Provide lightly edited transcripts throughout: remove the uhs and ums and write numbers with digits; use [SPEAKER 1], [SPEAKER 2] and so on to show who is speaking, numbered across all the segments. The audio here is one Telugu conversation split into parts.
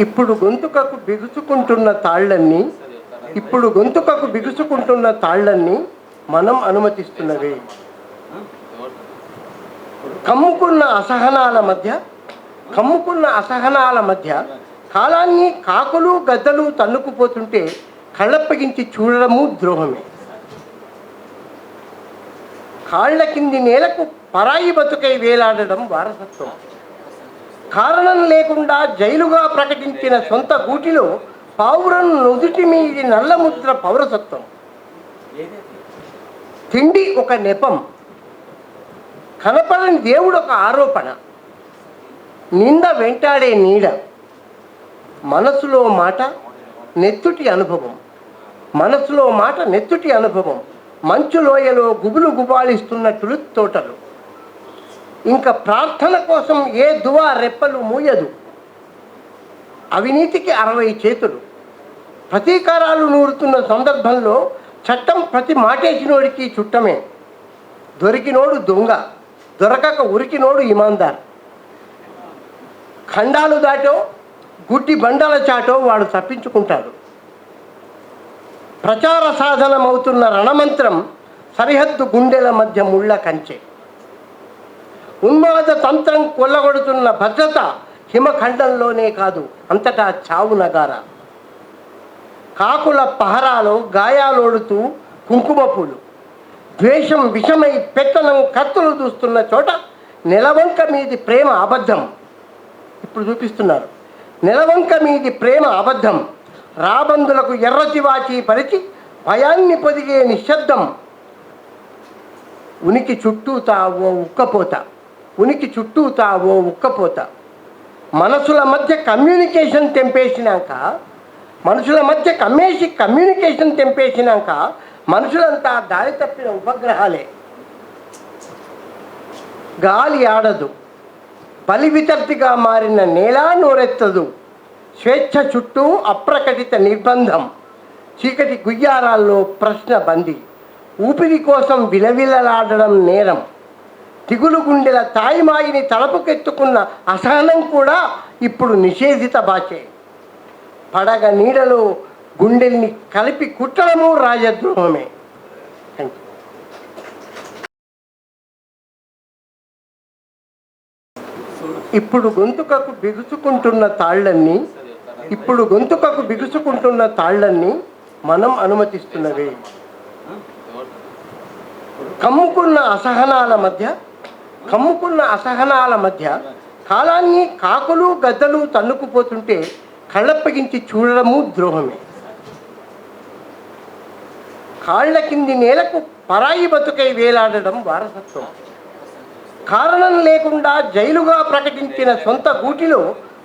[SPEAKER 1] ఇప్పుడు గొంతుకకు బిగుసుకుంటున్న తాళ్ళన్నీ మనం అనుమతిస్తున్నవే. కమ్ముకున్న అసహనాల మధ్య కాలాన్ని కాకులు గద్దలు తన్నుకుపోతుంటే కళ్ళప్పగించి చూడడము ద్రోహమే. కాళ్ల కింది నేలకు పరాయి బతుకై వేలాడడం వారసత్వం. కారణం లేకుండా జైలుగా ప్రకటించిన సొంత గూటిలో పావురం నుదుటి మీది నల్లముద్ర పౌరసత్వం. తిండి ఒక నెపం, కనపడని దేవుడు ఒక ఆరోపణ, నింద వెంటాడే నీడ, మనసులో మాట నెత్తుటి అనుభవం, మంచు లోయలో గుబులు గుబాళిస్తున్న తులుత్ తోటలు. ఇంకా ప్రార్థన కోసం ఏ దువా రెప్పలు మూయదు. అవినీతికి 60 చేతులు. ప్రతీకారాలు నూరుతున్న సందర్భంలో చట్టం ప్రతి మాటేసినోడికి చుట్టమే. దొరికినోడు దొంగ, దొరకక ఉరికినోడు ఇమాందార్. ఖండాలు దాటో గుడ్డి బండల చాటో వాడు తప్పించుకుంటాడు. ప్రచార సాధనమవుతున్న రణమంత్రం సరిహద్దు గుండెల మధ్య ముళ్ళ కంచె. ఉన్మాద తంత్రం కొల్లగొడుతున్న భద్రత హిమఖండంలోనే కాదు అంతటా చావు నగార. కాకుల పహరాలో గాయాలోడుతూ కుంకుమ పూలు. ద్వేషం విషమై పెత్తనం కత్తులు దూస్తున్న చోట నెలవంక మీది ప్రేమ అబద్ధం. ఇప్పుడు చూపిస్తున్నారు. నెలవంక మీది ప్రేమ అబద్ధం. రాబందులకు ఎర్రచివాచి పరిచి భయాన్ని పొదిగే నిశ్శబ్దం. ఉనికి చుట్టూ తావో ఉక్కపోత. మనసుల మధ్య కమ్యూనికేషన్ తెంపేసినాక మనుషులంతా దారి తప్పిన ఉపగ్రహాలే. గాలి ఆడదు, బలి వితర్తిగా మారిన నేల నోరెత్తదు. స్వేచ్ఛ చుట్టూ అప్రకటిత నిర్బంధం. చీకటి గుయ్యారాల్లో ప్రశ్న బందీ. ఊపిరి కోసం విలవిలలాడడం నేరం. తిగులు గుండెల తాయిమాయిని తలపుకెత్తుకున్న అసహనం కూడా ఇప్పుడు నిషేధిత భాషే. పడగ నీడలో గుండెల్ని కలిపి కుట్టడము రాజద్రోహమే. ఇప్పుడు గొంతుకకు బిగుసుకుంటున్న తాళ్ళన్నీ మనం అనుమతిస్తున్నవే. కమ్ముకున్న అసహనాల మధ్య కాలాన్ని కాకులు గద్దలు తన్నుకుపోతుంటే కళ్ళప్పగించి చూడడము ద్రోహమే. కాళ్ల కింది నేలకు పరాయి బతుకై వేలాడడం వారసత్వం. కారణం లేకుండా జైలుగా ప్రకటించిన సొంత గూటిలో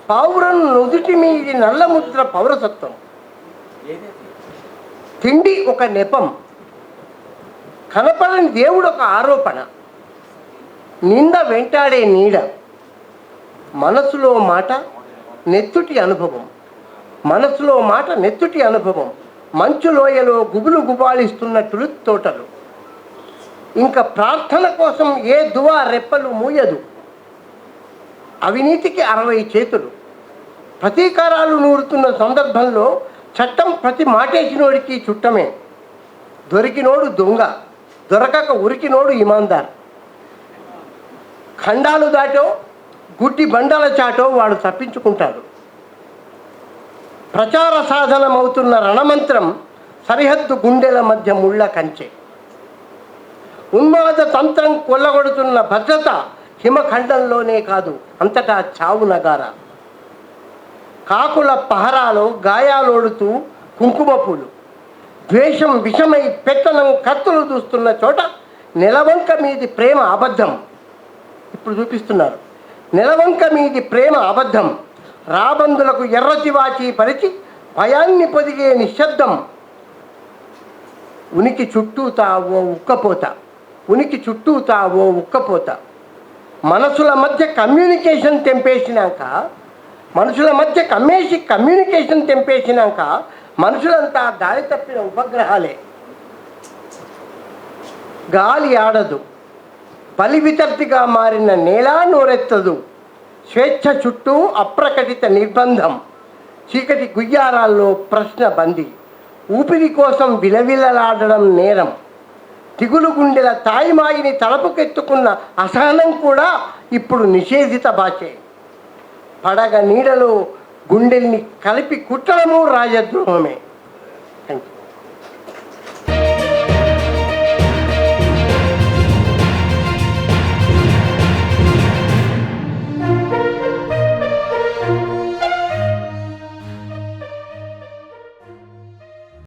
[SPEAKER 1] పావురం నుదుటి మీది నల్లముద్ర పౌరసత్వం. తిండి ఒక నెపం, కనపడని దేవుడు ఒక ఆరోపణ, నింద వెంటాడే నీడ, మనసులో మాట నెత్తుటి అనుభవం, మంచు లోయలో గుబులు గుబాళిస్తున్న తులుత్ తోటలు. ఇంకా ప్రార్థన కోసం ఏ దువా రెప్పలు మూయదు. అవినీతికి 60 చేతులు. ప్రతీకారాలు నూరుతున్న సందర్భంలో చట్టం ప్రతి మాటేసినోడికి చుట్టమే. దొరికినోడు దొంగ, దొరకక ఉరికినోడు ఇమాందార్. ఖండాలు దాటో గుడ్డి బండల చాటో వాడు తప్పించుకుంటాడు. ప్రచార సాధనమవుతున్న రణమంత్రం సరిహద్దు గుండెల మధ్య ముళ్ళ కంచె. ఉన్మాద తంత్రం కొల్లగొడుతున్న భద్రత హిమఖండంలోనే కాదు అంతటా చావు నగార. కాకుల పహరాలో గాయాలోడుతూ కుంకుమ పూలు. ద్వేషం విషమై పెత్తనం కత్తులు దూస్తున్న చోట నెలవంక మీది ప్రేమ అబద్ధం. ఇప్పుడు చూపిస్తున్నారు. నెలవంక మీది ప్రేమ అబద్ధం. రాబందులకు ఎర్రచివాచి పరిచి భయాన్ని పొదిగే నిశ్శబ్దం. ఉనికి చుట్టూ తావో ఉక్కపోత. మనసుల మధ్య కమ్యూనికేషన్ తెంపేసినాక మనుషులంతా దారి తప్పిన ఉపగ్రహాలే. గాలి ఆడదు, బలి వితర్తిగా మారిన నేల నోరెత్తదు. స్వేచ్ఛ చుట్టూ అప్రకటిత నిర్బంధం. చీకటి గుయ్యారాల్లో ప్రశ్న బందీ, ఊపిరి కోసం విలవిలలాడడం నేరం, తిగులు గుండెల తాయిమాయిని తలపుకెత్తుకున్న అసహనం కూడా ఇప్పుడు నిషేధిత భాషే. పడగ నీడలో గుండెల్ని కలిపి కుట్టడము రాజద్రోహమే.